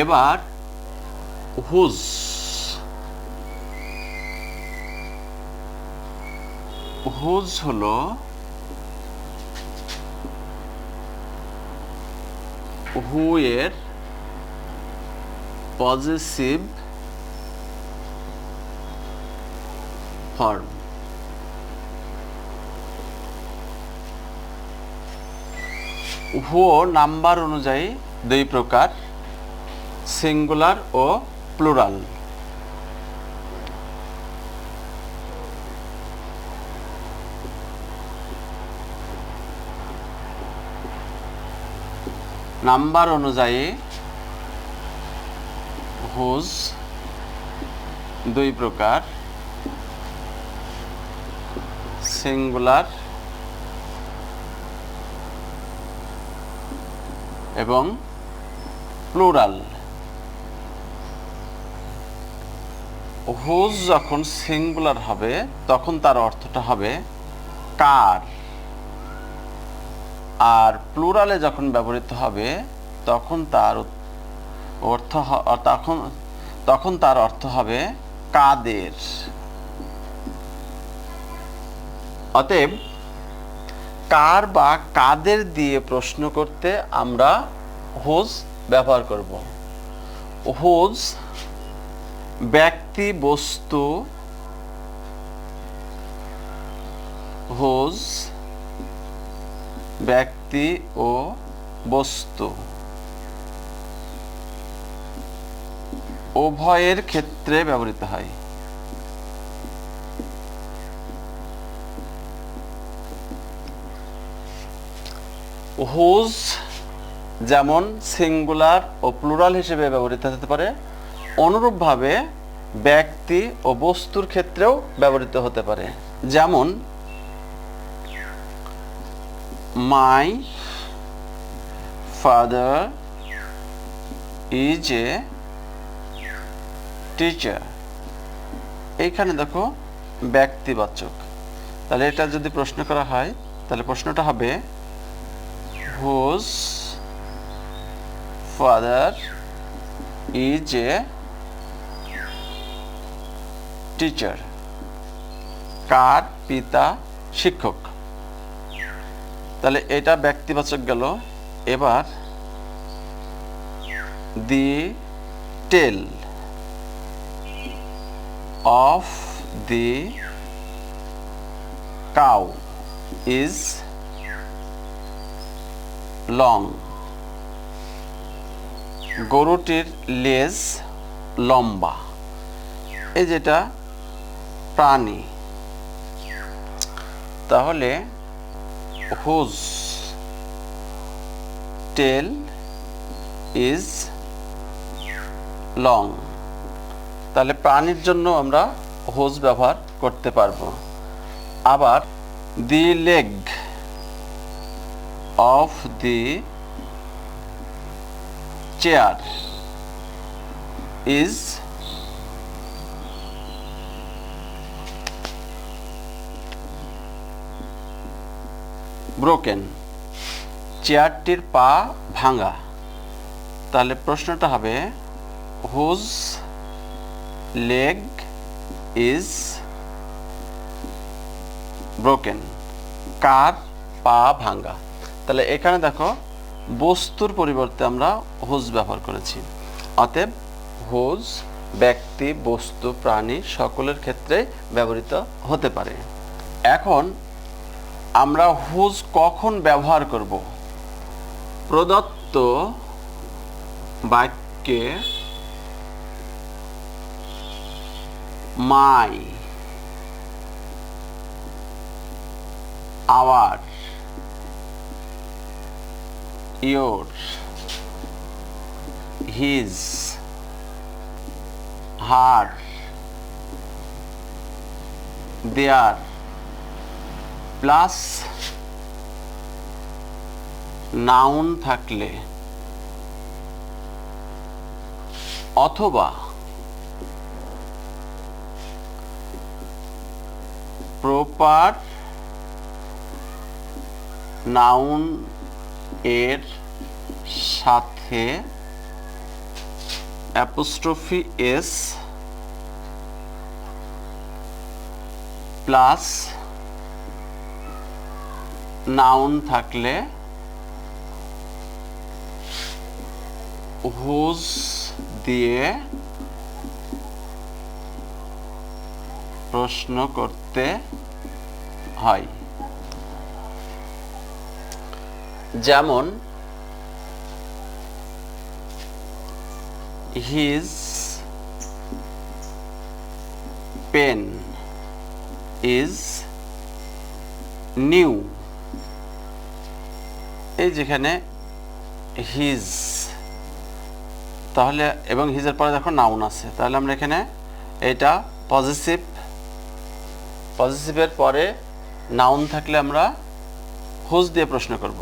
এবার whose, whose হলো হু এর পজেসিভ ফর্ম। হু নাম্বার অনুযায়ী দুই প্রকার, সিঙ্গুলার ও প্লুরাল। নাম্বার অনুযায়ী হুজ দুই প্রকার, সিঙ্গুলার এবং প্লুরাল। হুজ যখন সিঙ্গুলার হবে তখন তার অর্থটা হবে কার, আর প্লুরালে যখন ব্যবহৃত হবে তখন তার অর্থ হবে কাদের। অতএব কার বা কাদের দিয়ে প্রশ্ন করতে আমরা হুজ ব্যবহার করব। হুজ ব্যক্তি বস্তু, হুজ ব্যক্তি ও বস্তু উভয়ের ক্ষেত্রে ব্যবহৃত হয়। হুজ যেমন সিঙ্গুলার ও প্লুরাল হিসেবে ব্যবহৃত হতে পারে, অনুরূপভাবে ব্যক্তি ও বস্তুর ক্ষেত্রেও ব্যবহৃত হতে পারে। যেমন my father is a teacher, এইখানে দেখো ব্যক্তিবাচক। তাহলে এটা যদি প্রশ্ন করা হয় তাহলে প্রশ্নটা হবে whose father is a teacher, কার পিতা শিক্ষক। তাহলে এটা ব্যক্তিবাচক গেল। এবার the tail of the cow is long, গরুটির লেজ লম্বা। এই যেটা প্রাণী, তাহলে হুজ টেল ইজ লং, তাহলে প্রাণীর জন্য আমরা হুজ ব্যবহার করতে পারবো। আবার the leg of the chair is broken, চেয়ারটির পা ভাঙা। তাহলে প্রশ্নটা হবে হুজ লেগ ইজ ব্রোকেন, কার পা ভাঙা। তাহলে এখানে দেখো বস্তুর পরিবর্তে আমরা হুজ ব্যবহার করেছি। অতএব হুজ ব্যক্তি, বস্তু, প্রাণী সকলের ক্ষেত্রে ব্যবহৃত হতে পারে। এখন আমরা হুজ কখন ব্যবহার করব? প্রদত্ত বাক্যে my, our, your, his, her, their plus noun থাকলে অথবা প্রপার নাউন এর সাথে অ্যাপোস্ট্রফি এস প্লাস নাউন থাকলে হুজ দিয়ে প্রশ্ন করতে হয়। যেমন his pen is new। এই যেখানে his, তাহলে এবং হিজের পরে দেখো নাউন আছে, তাহলে আমরা এখানে এটা পজিটিভের পরে নাউন থাকলে আমরা হুজ দিয়ে প্রশ্ন করব।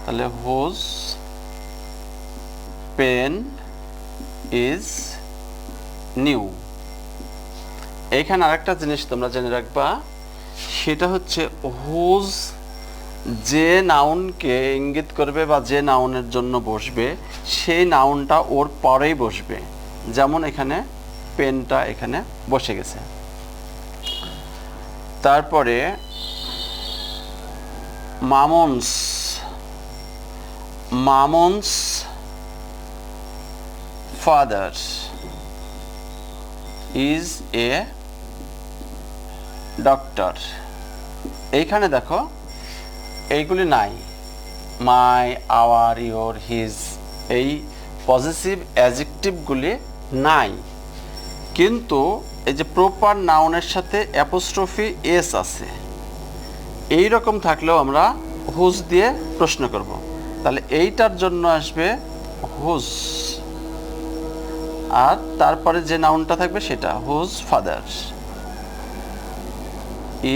তাহলে হুজ পেন ইজ নিউ। এইখানে আরেকটা জিনিস তোমরা জেনে রাখবা, সেটা হচ্ছে হুজ যে নাউনকে ইঙ্গিত করবে বা যে নাউনের জন্য বসবে সেই নাউনটা ওর পরেই বসবে। যেমন এখানে পেনটা এখানে বসে গেছে। তারপরে Mamun's father is a doctor. এইখানে দেখো এইগুলি নাই, মাই, আওয়ার, ইয়োর, হিজ, এই পজিটিভ অ্যাডজেক্টিভগুলি নাই, কিন্তু এই যে প্রপার নাউনের সাথে অ্যাপোস্ট্রফি এস আছে, এই রকম থাকলেও আমরা হুজ দিয়ে প্রশ্ন করব। তাহলে এইটার জন্য আসবে হুজ, আর তারপরে যে নাউনটা থাকবে সেটা whose father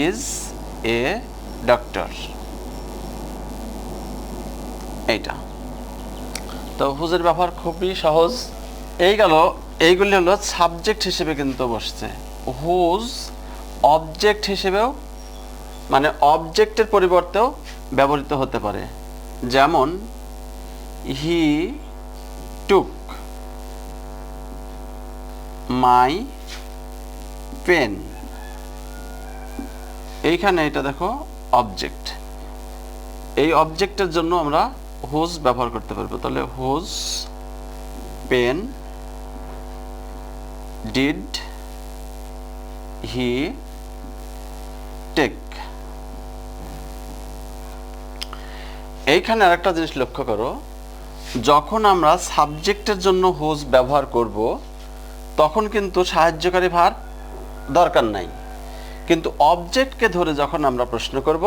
is a doctor. এইটা তো হুজের ব্যবহার খুবই সহজ। এইগুলি হলো সাবজেক্ট হিসেবে কিন্তু বসছে। হুজ অবজেক্ট হিসেবেও, মানে অবজেক্টের পরিবর্তেও ব্যবহৃত হতে পারে। যেমন হি টুক মাই পেন, এইখানে এটা দেখো অবজেক্ট, এই অবজেক্টের জন্য আমরা হুজ ব্যবহার করতে পারবো। তাহলে whose pen did he take. এইখানে আরেকটা জিনিস লক্ষ্য করো, যখন আমরা সাবজেক্টের জন্য হুজ ব্যবহার করব তখন কিন্তু সাহায্যকারী ভার্ব দরকার নাই, কিন্তু অবজেক্টকে ধরে যখন আমরা প্রশ্ন করব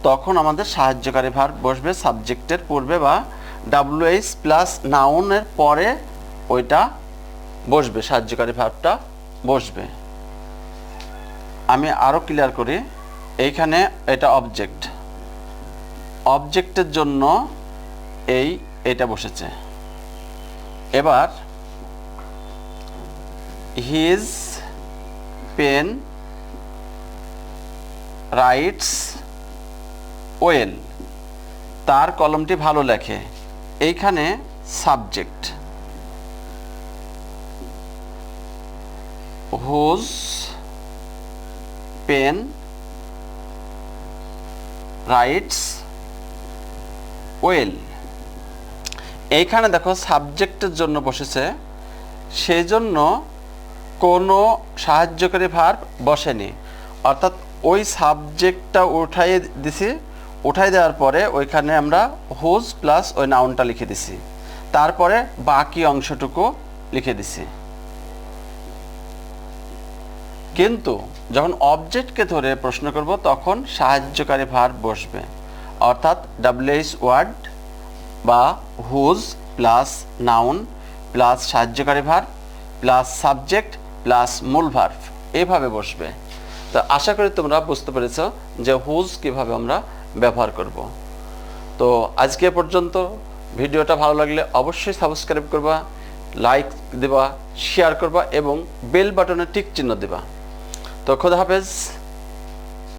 তখন আমাদের সাহায্যকারী ভার্ব বসবে সাবজেক্টের পূর্বে, বা ডাব্লিউএইচ প্লাস নাউনের পরে ওইটা বসবে, সাহায্যকারী ভার্বটা বসবে। আমি আরও ক্লিয়ার করি, এইখানে এটা অবজেক্টের জন্য এটা বসেছে। এবার হিজ পেন রাইটস ওয়েল, তার কলমটি ভালো লেখে, এইখানে subject. Whose pen writes well, এইখানে দেখো সাবজেক্টের জন্য বসেছে, সেই জন্য কোনো সাহায্যকারী ভার্ব বসেনি, অর্থাৎ ওই সাবজেক্টটা উঠাই দেওয়ার পরে ওইখানে আমরা হুজ প্লাস ওই নাউনটা লিখে দিছি, তারপরে বাকি অংশটুকু লিখে দিছি। কিন্তু যখন অবজেক্টকে ধরে প্রশ্ন করব তখন সাহায্যকারী ভার্ব বসবে, অর্থাৎ ডাব্লিউএইচ ওয়ার্ড বা হুজ প্লাস নাউন প্লাস সাহায্যকারী ভার্ব প্লাস সাবজেক্ট প্লাস মূল ভার্ব, এইভাবে বসবে। তো আশা করি তোমরা বুঝতে পেরেছ যে হুজ কিভাবে আমরা ব্যবহার করব। তো আজকে পর্যন্ত, ভিডিওটা ভালো লাগলে অবশ্যই সাবস্ক্রাইব করবা, লাইক দেবা, শেয়ার করবা এবং বেল বাটনে টিক চিহ্ন দেবা। তো খোদা হাফেজ।